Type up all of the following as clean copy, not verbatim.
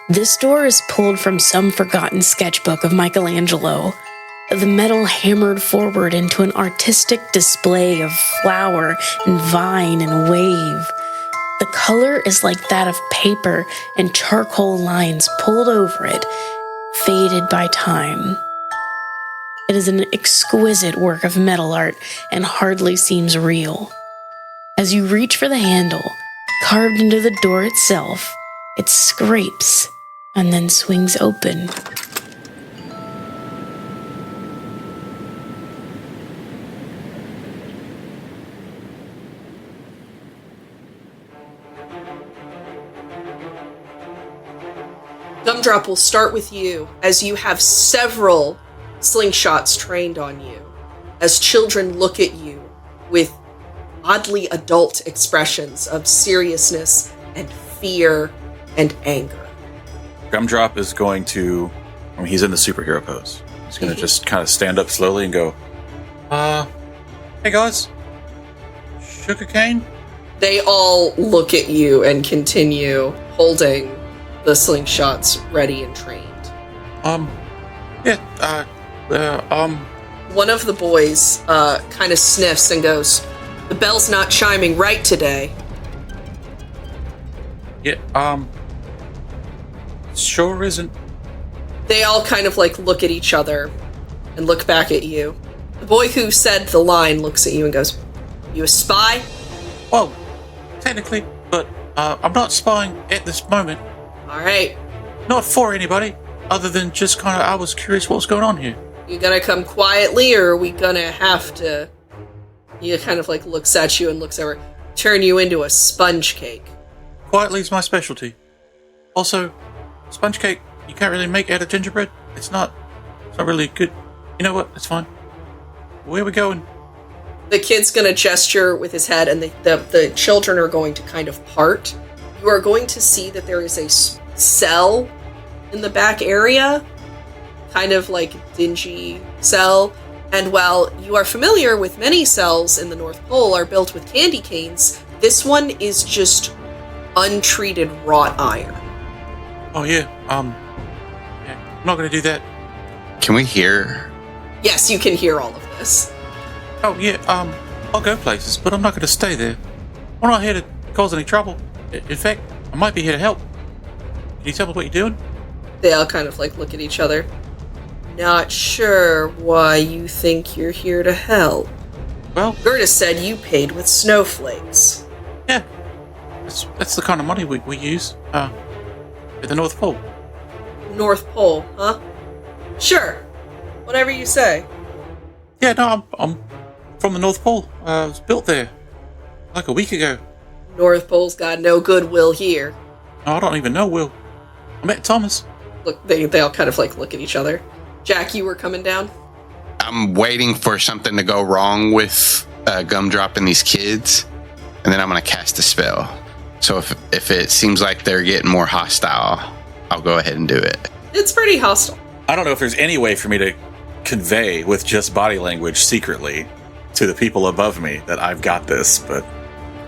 This door is pulled from some forgotten sketchbook of Michelangelo, the metal hammered forward into an artistic display of flower and vine and wave. The color is like that of paper, and charcoal lines pulled over it, faded by time. It is an exquisite work of metal art and hardly seems real. As you reach for the handle, carved into the door itself, it scrapes and then swings open. G.U.M.D.R.O.P will start with you, as you have several slingshots trained on you, as children look at you with oddly adult expressions of seriousness and fear and anger. G.U.M.D.R.O.P is going to, he's in the superhero pose. He's going to just kind of stand up slowly and go, hey guys, sugarcane? They all look at you and continue holding the slingshots ready and trained. One of the boys kind of sniffs and goes, the bell's not chiming right today. Yeah, sure isn't. They all kind of like look at each other and look back at you. The boy who said the line looks at you and goes, you a spy? Well, technically, but I'm not spying at this moment. All right. Not for anybody, other than just kind of, I was curious what was going on here. You gonna come quietly, or are we gonna have to... He kind of like looks at you and looks over, turn you into a sponge cake. Quietly is my specialty. Also, sponge cake, you can't really make out of gingerbread. It's not really good. You know what? It's fine. Where are we going? The kid's gonna gesture with his head, and the children are going to kind of part. You are going to see that there is a cell in the back area, kind of like dingy cell. And while you are familiar with many cells in the North Pole are built with candy canes, this one is just untreated wrought iron. Oh yeah, I'm not gonna do that. Can we hear? Yes, you can hear all of this. Oh yeah, I'll go places, but I'm not gonna stay there. I'm not here to cause any trouble. In fact, I might be here to help. Can you tell me what you're doing? They all kind of like look at each other. Not sure why you think you're here to help. Well, Gerda said you paid with snowflakes. Yeah, that's the kind of money we use at the North Pole. North Pole, huh? Sure. Whatever you say. Yeah, no, I'm from the North Pole. I was built there like a week ago. North Pole's got no goodwill here. No, I don't even know Will. I met Thomas. Look, they all kind of like look at each other. Jack, you were coming down? I'm waiting for something to go wrong with G.U.M.D.R.O.P and these kids, and then I'm going to cast a spell. So if it seems like they're getting more hostile, I'll go ahead and do it. It's pretty hostile. I don't know if there's any way for me to convey with just body language secretly to the people above me that I've got this, but...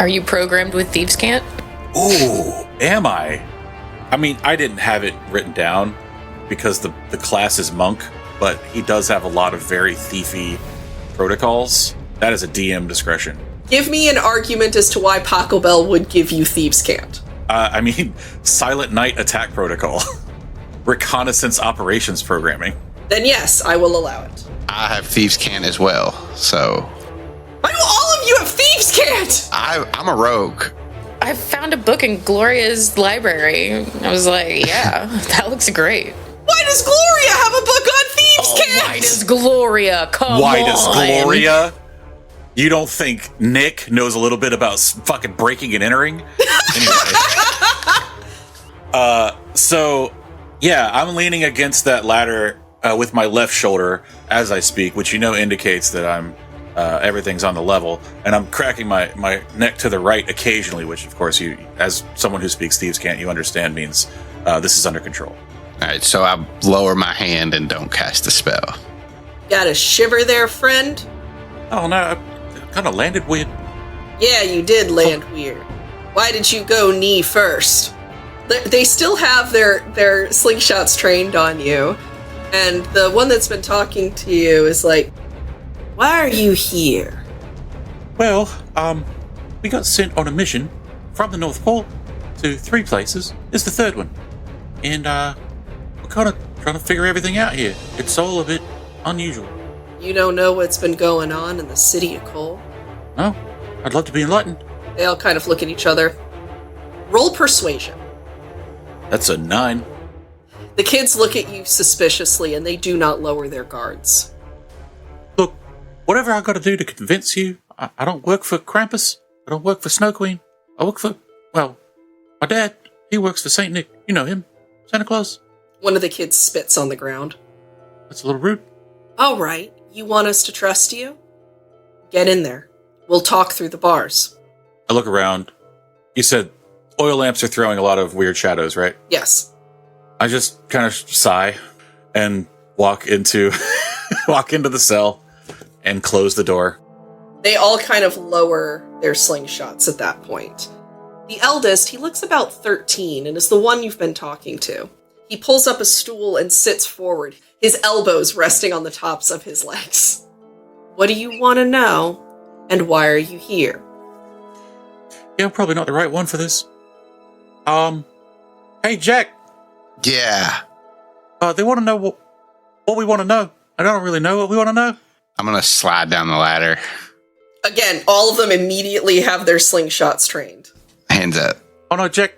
Are you programmed with Thieves' Cant? Ooh, am I? I mean, I didn't have it written down because the class is monk, but he does have a lot of very thiefy protocols. That is a DM discretion. Give me an argument as to why Paco Bell would give you Thieves' Cant. I mean, Silent Night attack protocol. Reconnaissance operations programming. Then yes, I will allow it. I have Thieves' Cant as well, so... Why do all of you have Thieves' Cant? I'm a rogue. I found a book in Gloria's library. I was like, yeah, that looks great. Why does Gloria have a book on Thieves' Cant? Why does Gloria? Come Why on. does Gloria? You don't think Nick knows a little bit about fucking breaking and entering? Anyway. So, yeah, I'm leaning against that ladder with my left shoulder as I speak, which indicates that I'm everything's on the level, and I'm cracking my neck to the right occasionally, which, of course, you, as someone who speaks Thieves' Cant, you understand means this is under control. All right, so I lower my hand and don't cast a spell. Got a shiver there, friend? Oh, no, I kind of landed weird. Yeah, you did land weird. Why did you go knee first? They still have their slingshots trained on you, and the one that's been talking to you is like, why are you here? Well, we got sent on a mission from the North Pole to 3 places. It's the 3rd one. And, we're kind of trying to figure everything out here. It's all a bit unusual. You don't know what's been going on in the city of Cole? No, I'd love to be enlightened. They all kind of look at each other. Roll persuasion. That's a 9. The kids look at you suspiciously, and they do not lower their guards. Look, whatever I got to do to convince you, I don't work for Krampus. I don't work for Snow Queen. I work for, well, my dad. He works for Saint Nick. You know him. Santa Claus. One of the kids spits on the ground. That's a little rude. All right, you want us to trust you? Get in there. We'll talk through the bars. I look around. You said oil lamps are throwing a lot of weird shadows, right? Yes. I just kind of sigh and walk into the cell and close the door. They all kind of lower their slingshots at that point. The eldest, he looks about 13 and is the one you've been talking to. He pulls up a stool and sits forward, his elbows resting on the tops of his legs. What do you want to know, and why are you here? Yeah, I'm probably not the right one for this. Hey, Jack. Yeah. They want to know what we want to know. I don't really know what we want to know. I'm going to slide down the ladder. Again, all of them immediately have their slingshots trained. Hands up. Oh, no, Jack.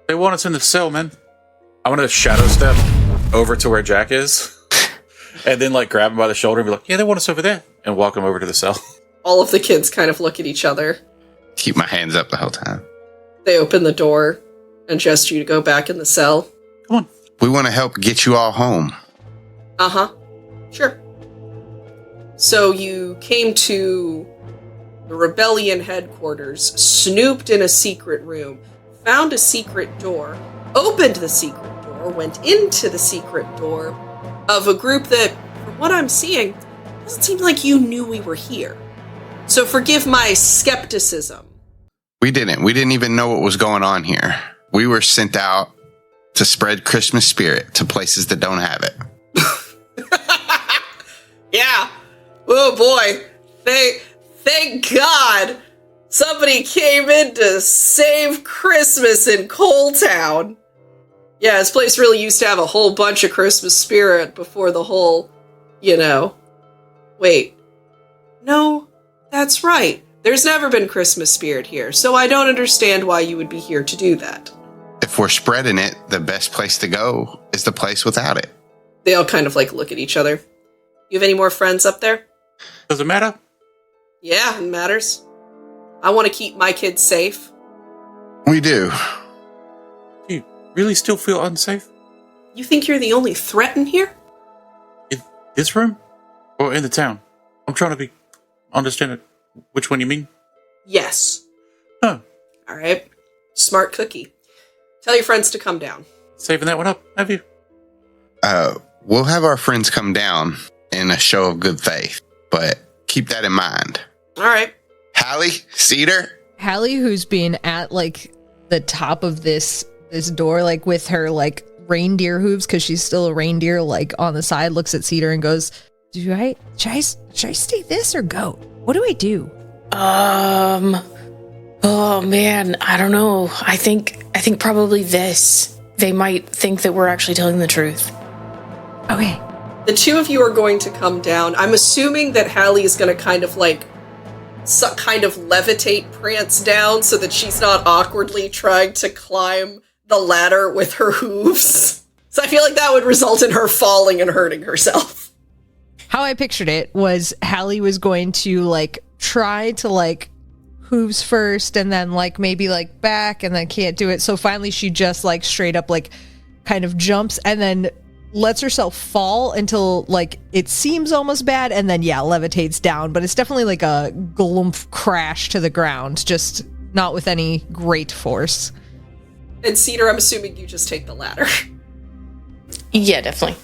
They want us in the cell, man. I'm going to shadow step over to where Jack is and then, like, grab him by the shoulder and be like, yeah, they want us over there, and walk him over to the cell. All of the kids kind of look at each other. Keep my hands up the whole time. They open the door and gesture you to go back in the cell. Come on. We want to help get you all home. Uh-huh. Sure. So you came to the rebellion headquarters, snooped in a secret room, found a secret door, opened the secret door, went into the secret door of a group that, from what I'm seeing, doesn't seem like you knew we were here. So forgive my skepticism. We didn't even know what was going on here. We were sent out to spread Christmas spirit to places that don't have it. Yeah. Oh boy. Thank God somebody came in to save Christmas in Coal Town. Yeah, this place really used to have a whole bunch of Christmas spirit before the whole, Wait. No, that's right. There's never been Christmas spirit here, so I don't understand why you would be here to do that. If we're spreading it, the best place to go is the place without it. They all kind of look at each other. You have any more friends up there? Does it matter? Yeah, it matters. I want to keep my kids safe. We do. Do you really still feel unsafe? You think you're the only threat in here? In this room? Or in the town? I'm trying to understand which one you mean. Yes. Huh. All right. Smart cookie. Tell your friends to come down. Saving that one up, have you? We'll have our friends come down in a show of good faith, but keep that in mind. All right. Halley, Cedar. Halley, who's been at like the top of this door, like with her like reindeer hooves, because she's still a reindeer, like on the side, looks at Cedar and goes, should I stay this or go? What do I do? Oh man, I don't know. I think probably this. They might think that we're actually telling the truth. Okay. The two of you are going to come down. I'm assuming that Halley is going to kind of levitate Prance down so that she's not awkwardly trying to climb the ladder with her hooves. So I feel like that would result in her falling and hurting herself. How I pictured it was Halley was going to like try to like hooves first and then like maybe like back and then can't do it. So finally she just like straight up like kind of jumps and then lets herself fall until like it seems almost bad, and then levitates down. But it's definitely like a glump crash to the ground, just not with any great force. And Cedar, I'm assuming you just take the ladder. Yeah, definitely.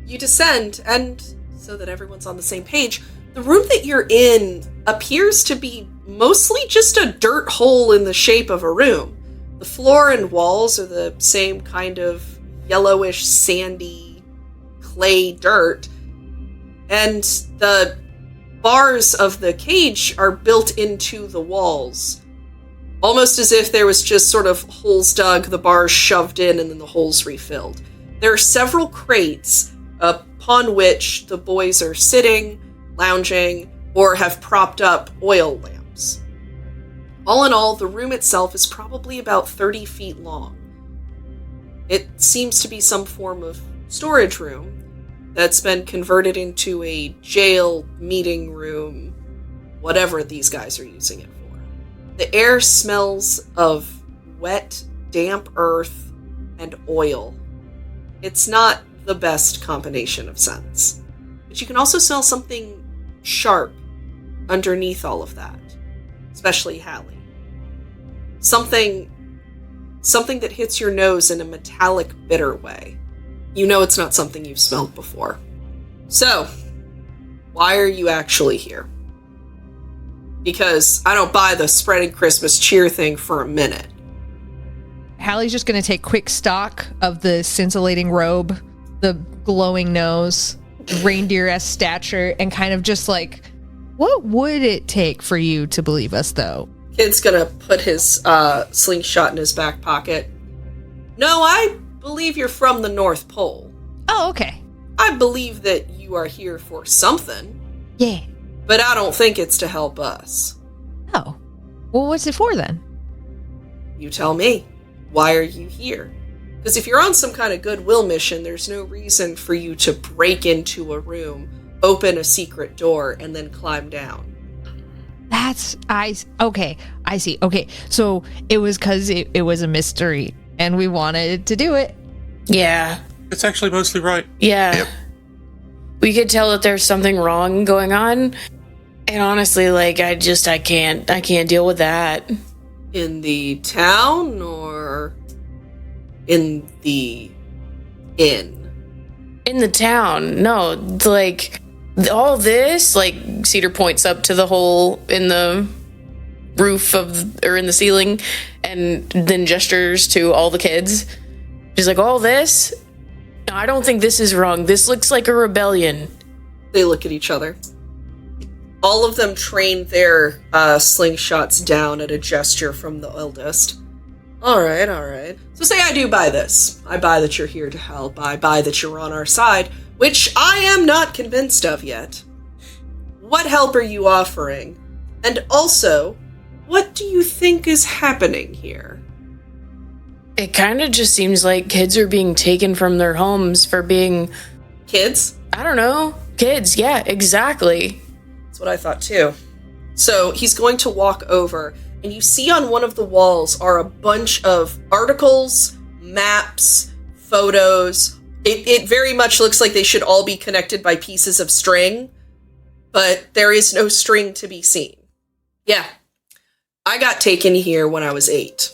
You descend, and so that everyone's on the same page, the room that you're in appears to be mostly just a dirt hole in the shape of a room. The floor and walls are the same kind of yellowish, sandy, clay dirt, and the bars of the cage are built into the walls, almost as if there was just sort of holes dug, the bars shoved in, and then the holes refilled. There are several crates upon which the boys are sitting, lounging, or have propped up oil lamps. All in all, the room itself is probably about 30 feet long. It seems to be some form of storage room that's been converted into a jail, meeting room, whatever these guys are using it for. The air smells of wet, damp earth and oil. It's not the best combination of scents. But you can also smell something sharp underneath all of that, especially Halley. Something that hits your nose in a metallic, bitter way. You know it's not something you've smelled before. So, why are you actually here? Because I don't buy the spreading Christmas cheer thing for a minute. Hallie's just going to take quick stock of the scintillating robe, the glowing nose, reindeer-esque stature, and kind of just like, what would it take for you to believe us, though? Kid's gonna put his slingshot in his back pocket. No, I believe you're from the North Pole. Oh, okay. I believe that you are here for something. Yeah. But I don't think it's to help us. Oh. Well, what's it for, then? You tell me. Why are you here? Because if you're on some kind of goodwill mission, there's no reason for you to break into a room, open a secret door, and then climb down. Okay, I see. Okay, so it was because it was a mystery, and we wanted to do it. Yeah. It's actually mostly right. Yeah. Yep. We could tell that there's something wrong going on. And honestly, like, I can't deal with that. In the town or in the inn? In the town. No, like, all this, like, Cedar points up to the hole in the roof or in the ceiling, and then gestures to all the kids. She's like, all this? No, I don't think this is wrong. This looks like a rebellion. They look at each other. All of them train their slingshots down at a gesture from the eldest. All right. So say I do buy this. I buy that you're here to help. I buy that you're on our side, which I am not convinced of yet. What help are you offering? And also, what do you think is happening here? It kind of just seems like kids are being taken from their homes for being... Kids? I don't know. Kids, yeah, exactly. That's what I thought too. So he's going to walk over, and you see on one of the walls are a bunch of articles, maps, photos. It very much looks like they should all be connected by pieces of string, but there is no string to be seen. Yeah, I got taken here when I was 8,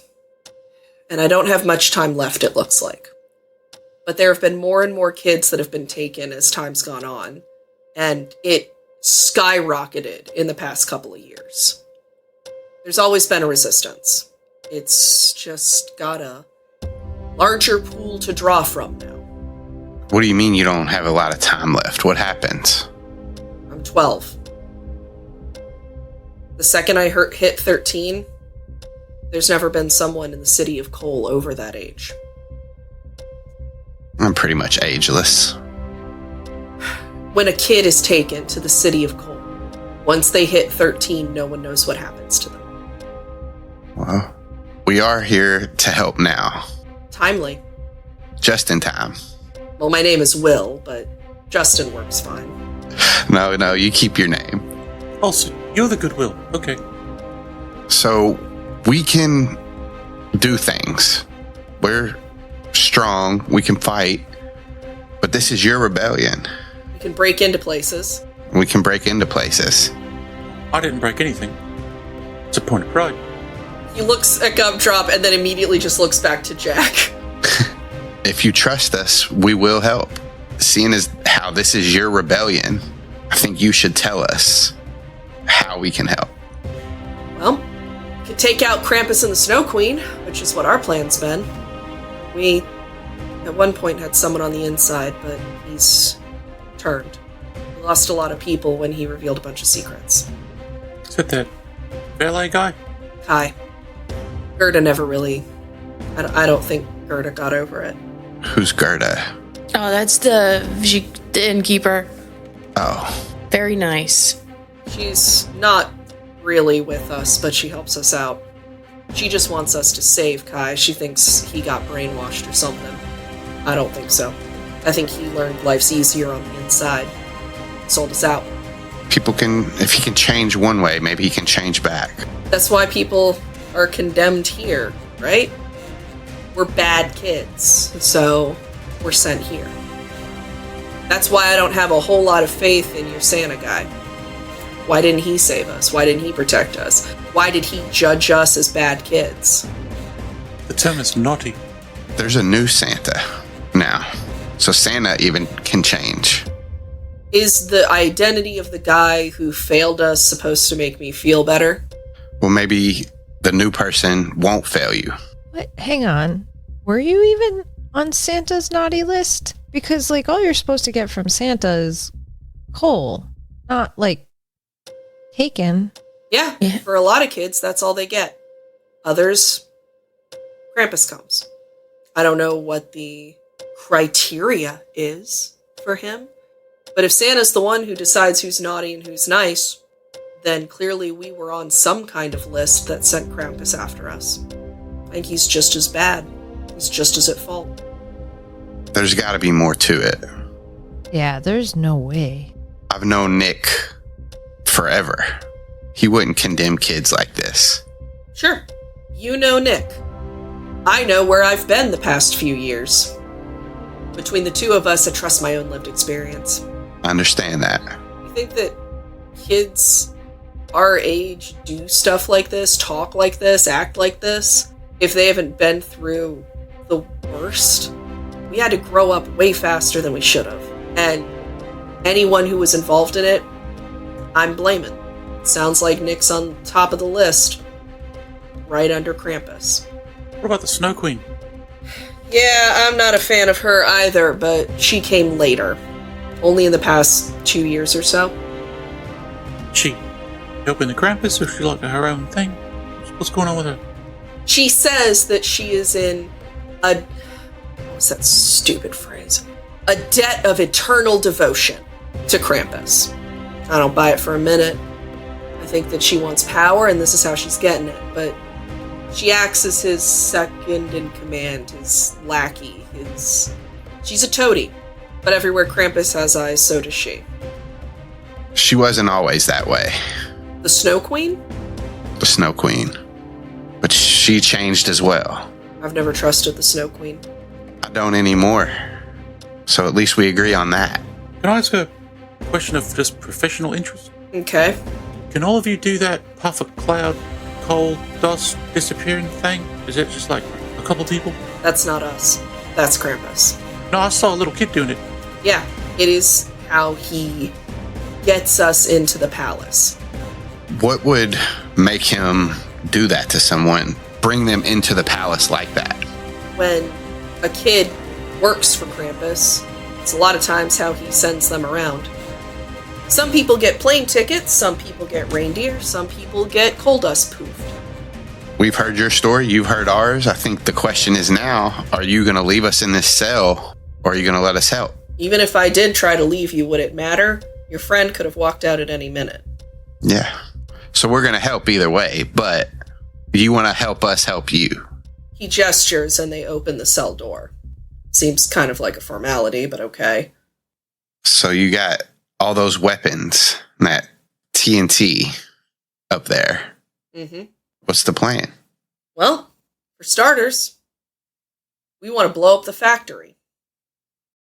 and I don't have much time left, it looks like. But there have been more and more kids that have been taken as time's gone on, and it skyrocketed in the past couple of years. There's always been a resistance. It's just got a larger pool to draw from now. What do you mean you don't have a lot of time left? What happens? I'm 12. The second I hit 13, there's never been someone in the city of Cole over that age. I'm pretty much ageless. When a kid is taken to the city of Cole, once they hit 13, no one knows what happens to them. Well, we are here to help now. Timely. Just in time. Well, my name is Will, but Justin works fine. No, you keep your name. Also, you're the goodwill. Okay. So, we can do things. We're strong. We can fight. But this is your rebellion. We can break into places. We can break into places. I didn't break anything. It's a point of pride. He looks at G.U.M.D.R.O.P and then immediately just looks back to Jack. If you trust us, we will help. Seeing as how this is your rebellion, I think you should tell us how we can help. Well, we could take out Krampus and the Snow Queen, which is what our plan's been. We, at one point, had someone on the inside, but he's turned. We lost a lot of people when he revealed a bunch of secrets. Is that that valet guy? Kai. Gerda never really... I don't think Gerda got over it. Who's Gerda? Oh, that's the innkeeper. Oh. Very nice. She's not really with us, but she helps us out. She just wants us to save Kai. She thinks he got brainwashed or something. I don't think so. I think he learned life's easier on the inside. Sold us out. People can, if he can change one way, maybe he can change back. That's why people are condemned here, right? We're bad kids, so we're sent here. That's why I don't have a whole lot of faith in your Santa guy. Why didn't he save us? Why didn't he protect us? Why did he judge us as bad kids? The term is naughty. There's a new Santa now, so Santa even can change. Is the identity of the guy who failed us supposed to make me feel better? Well, maybe the new person won't fail you. What? Hang on. Were you even on Santa's naughty list? Because, like, all you're supposed to get from Santa is coal, not, like, taken. Yeah, for a lot of kids, that's all they get. Others, Krampus comes. I don't know what the criteria is for him, but if Santa's the one who decides who's naughty and who's nice, then clearly we were on some kind of list that sent Krampus after us. I think he's just as bad. He's just as at fault. There's got to be more to it. Yeah, there's no way. I've known Nick forever. He wouldn't condemn kids like this. Sure, you know Nick. I know where I've been the past few years. Between the two of us, I trust my own lived experience. I understand that. You think that kids our age do stuff like this, talk like this, act like this, if they haven't been through the worst? We had to grow up way faster than we should have. And anyone who was involved in it, I'm blaming. Sounds like Nick's on top of the list, right under Krampus. What about the Snow Queen? Yeah, I'm not a fan of her either, but she came later. Only in the past 2 years or so. She helping the Krampus, or she like her own thing? What's going on with her? She says that she is in a... What's that stupid phrase? A debt of eternal devotion to Krampus. I don't buy it for a minute. I think that she wants power, and this is how she's getting it, but she acts as his second in command, his lackey, She's a toady, but everywhere Krampus has eyes, so does she. She wasn't always that way. The Snow Queen? The Snow Queen. But she changed as well. I've never trusted the Snow Queen. I don't anymore. So at least we agree on that. Can I ask a question of just professional interest? Okay. Can all of you do that puff of cloud, coal, dust, disappearing thing? Is it just like a couple people? That's not us. That's Krampus. No, I saw a little kid doing it. Yeah, it is how he gets us into the palace. What would make him do that to someone? Bring them into the palace like that? When a kid works for Krampus, it's a lot of times how he sends them around. Some people get plane tickets, some people get reindeer, some people get coal dust poofed. We've heard your story, you've heard ours. I think the question is now, are you going to leave us in this cell, or are you going to let us help? Even if I did try to leave you, would it matter? Your friend could have walked out at any minute. Yeah. So we're going to help either way, but you want to help us help you. He gestures and they open the cell door. Seems kind of like a formality, but okay. So you got all those weapons, that TNT up there. Mm-hmm. What's the plan? Well, for starters, we want to blow up the factory.